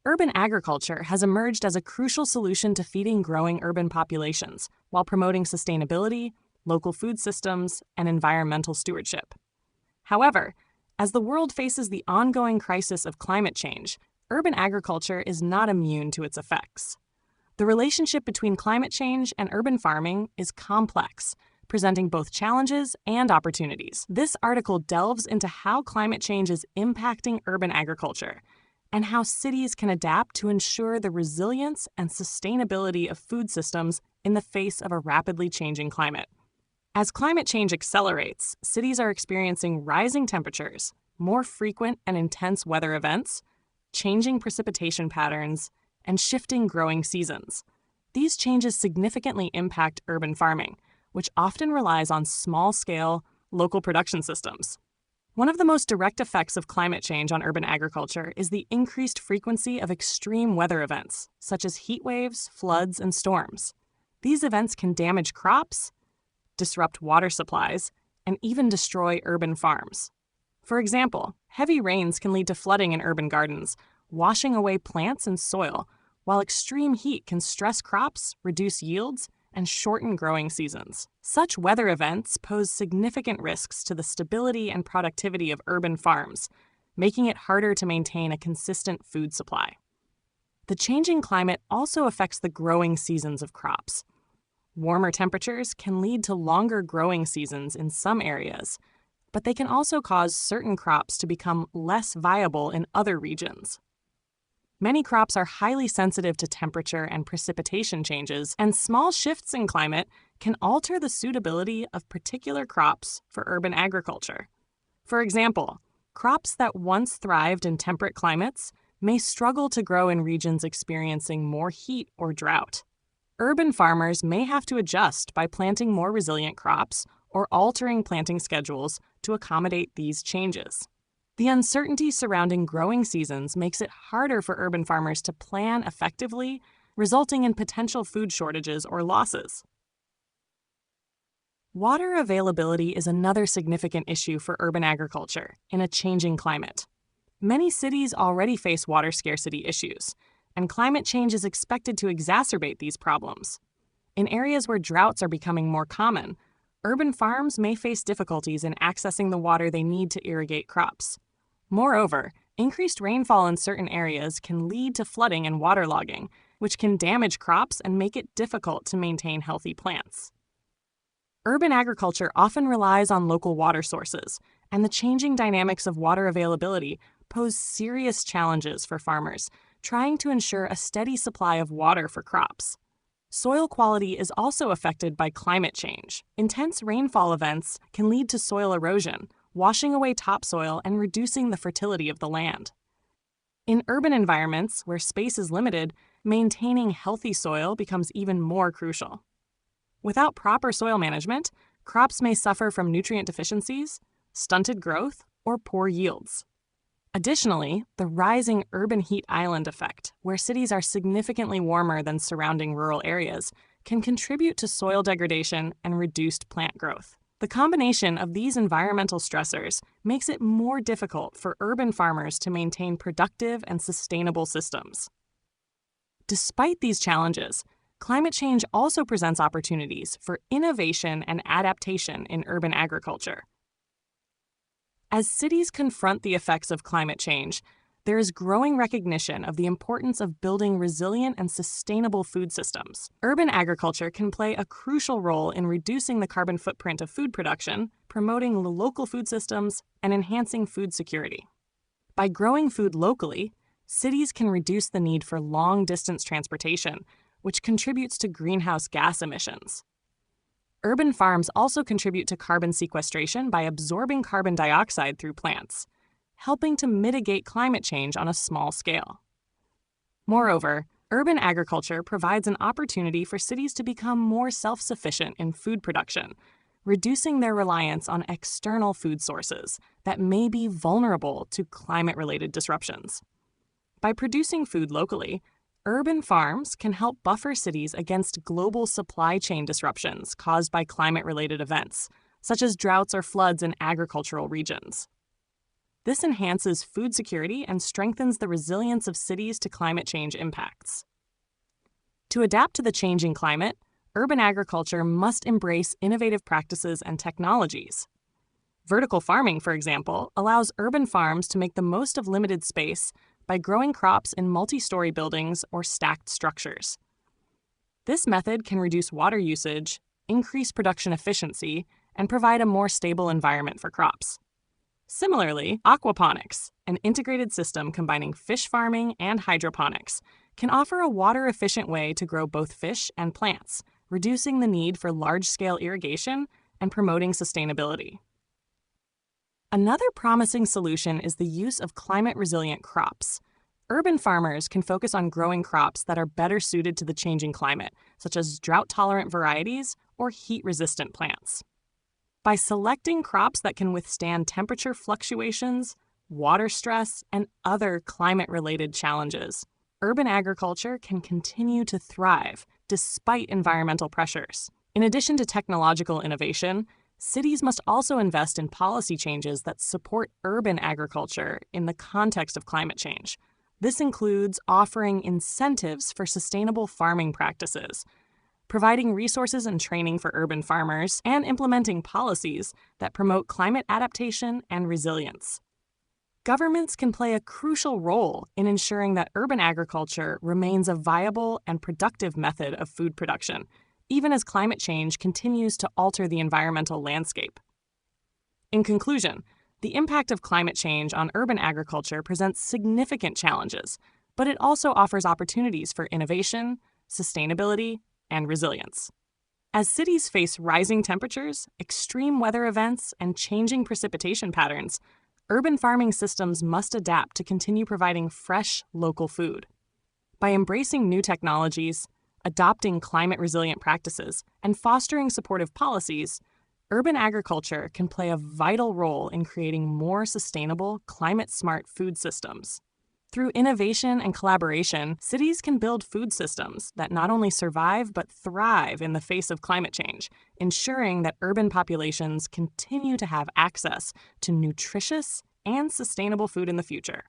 Urban agriculture has emerged as a crucial solution to feeding growing urban populations while promoting sustainability, local food systems, and environmental stewardship. However, as the world faces the ongoing crisis of climate change, urban agriculture is not immune to its effects. The relationship between climate change and urban farming is complex, presenting both challenges and opportunities. This article delves into how climate change is impacting urban agriculture and how cities can adapt to ensure the resilience and sustainability of food systems in the face of a rapidly changing climate. As climate change accelerates, cities are experiencing rising temperatures, more frequent and intense weather events, changing precipitation patterns, and shifting growing seasons. These changes significantly impact urban farming, which often relies on small-scale, local production systems. One of the most direct effects of climate change on urban agriculture is the increased frequency of extreme weather events, such as heat waves, floods, and storms. These events can damage crops, disrupt water supplies, and even destroy urban farms. For example, heavy rains can lead to flooding in urban gardens, washing away plants and soil, while extreme heat can stress crops, reduce yields, and shorten growing seasons. Such weather events pose significant risks to the stability and productivity of urban farms, making it harder to maintain a consistent food supply. The changing climate also affects the growing seasons of crops. Warmer temperatures can lead to longer growing seasons in some areas, but they can also cause certain crops to become less viable in other regions. Many crops are highly sensitive to temperature and precipitation changes, and small shifts in climate can alter the suitability of particular crops for urban agriculture. For example, crops that once thrived in temperate climates may struggle to grow in regions experiencing more heat or drought. Urban farmers may have to adjust by planting more resilient crops or altering planting schedules to accommodate these changes. The uncertainty surrounding growing seasons makes it harder for urban farmers to plan effectively, resulting in potential food shortages or losses. Water availability is another significant issue for urban agriculture in a changing climate. Many cities already face water scarcity issues, and climate change is expected to exacerbate these problems. In areas where droughts are becoming more common, urban farms may face difficulties in accessing the water they need to irrigate crops. Moreover, increased rainfall in certain areas can lead to flooding and waterlogging, which can damage crops and make it difficult to maintain healthy plants. Urban agriculture often relies on local water sources, and the changing dynamics of water availability pose serious challenges for farmers trying to ensure a steady supply of water for crops. Soil quality is also affected by climate change. Intense rainfall events can lead to soil erosion, washing away topsoil and reducing the fertility of the land. In urban environments where space is limited, maintaining healthy soil becomes even more crucial. Without proper soil management, crops may suffer from nutrient deficiencies, stunted growth, or poor yields. Additionally, the rising urban heat island effect, where cities are significantly warmer than surrounding rural areas, can contribute to soil degradation and reduced plant growth. The combination of these environmental stressors makes it more difficult for urban farmers to maintain productive and sustainable systems. Despite these challenges, climate change also presents opportunities for innovation and adaptation in urban agriculture. As cities confront the effects of climate change, there is growing recognition of the importance of building resilient and sustainable food systems. Urban agriculture can play a crucial role in reducing the carbon footprint of food production, promoting local food systems, and enhancing food security. By growing food locally, cities can reduce the need for long-distance transportation, which contributes to greenhouse gas emissions. Urban farms also contribute to carbon sequestration by absorbing carbon dioxide through plants, helping to mitigate climate change on a small scale. Moreover, urban agriculture provides an opportunity for cities to become more self-sufficient in food production, reducing their reliance on external food sources that may be vulnerable to climate-related disruptions. By producing food locally, urban farms can help buffer cities against global supply chain disruptions caused by climate-related events, such as droughts or floods in agricultural regions. This enhances food security and strengthens the resilience of cities to climate change impacts. To adapt to the changing climate, urban agriculture must embrace innovative practices and technologies. Vertical farming, for example, allows urban farms to make the most of limited space by growing crops in multi-story buildings or stacked structures. This method can reduce water usage, increase production efficiency, and provide a more stable environment for crops. Similarly, aquaponics, an integrated system combining fish farming and hydroponics, can offer a water-efficient way to grow both fish and plants, reducing the need for large-scale irrigation and promoting sustainability. Another promising solution is the use of climate-resilient crops. Urban farmers can focus on growing crops that are better suited to the changing climate, such as drought-tolerant varieties or heat-resistant plants. By selecting crops that can withstand temperature fluctuations, water stress, and other climate-related challenges, urban agriculture can continue to thrive despite environmental pressures. In addition to technological innovation, cities must also invest in policy changes that support urban agriculture in the context of climate change. This includes offering incentives for sustainable farming practices, providing resources and training for urban farmers, and implementing policies that promote climate adaptation and resilience. Governments can play a crucial role in ensuring that urban agriculture remains a viable and productive method of food production, even as climate change continues to alter the environmental landscape. In conclusion, the impact of climate change on urban agriculture presents significant challenges, but it also offers opportunities for innovation, sustainability, and resilience. As cities face rising temperatures, extreme weather events, and changing precipitation patterns, urban farming systems must adapt to continue providing fresh, local food. By embracing new technologies, adopting climate-resilient practices, and fostering supportive policies, urban agriculture can play a vital role in creating more sustainable, climate-smart food systems. Through innovation and collaboration, cities can build food systems that not only survive but thrive in the face of climate change, ensuring that urban populations continue to have access to nutritious and sustainable food in the future.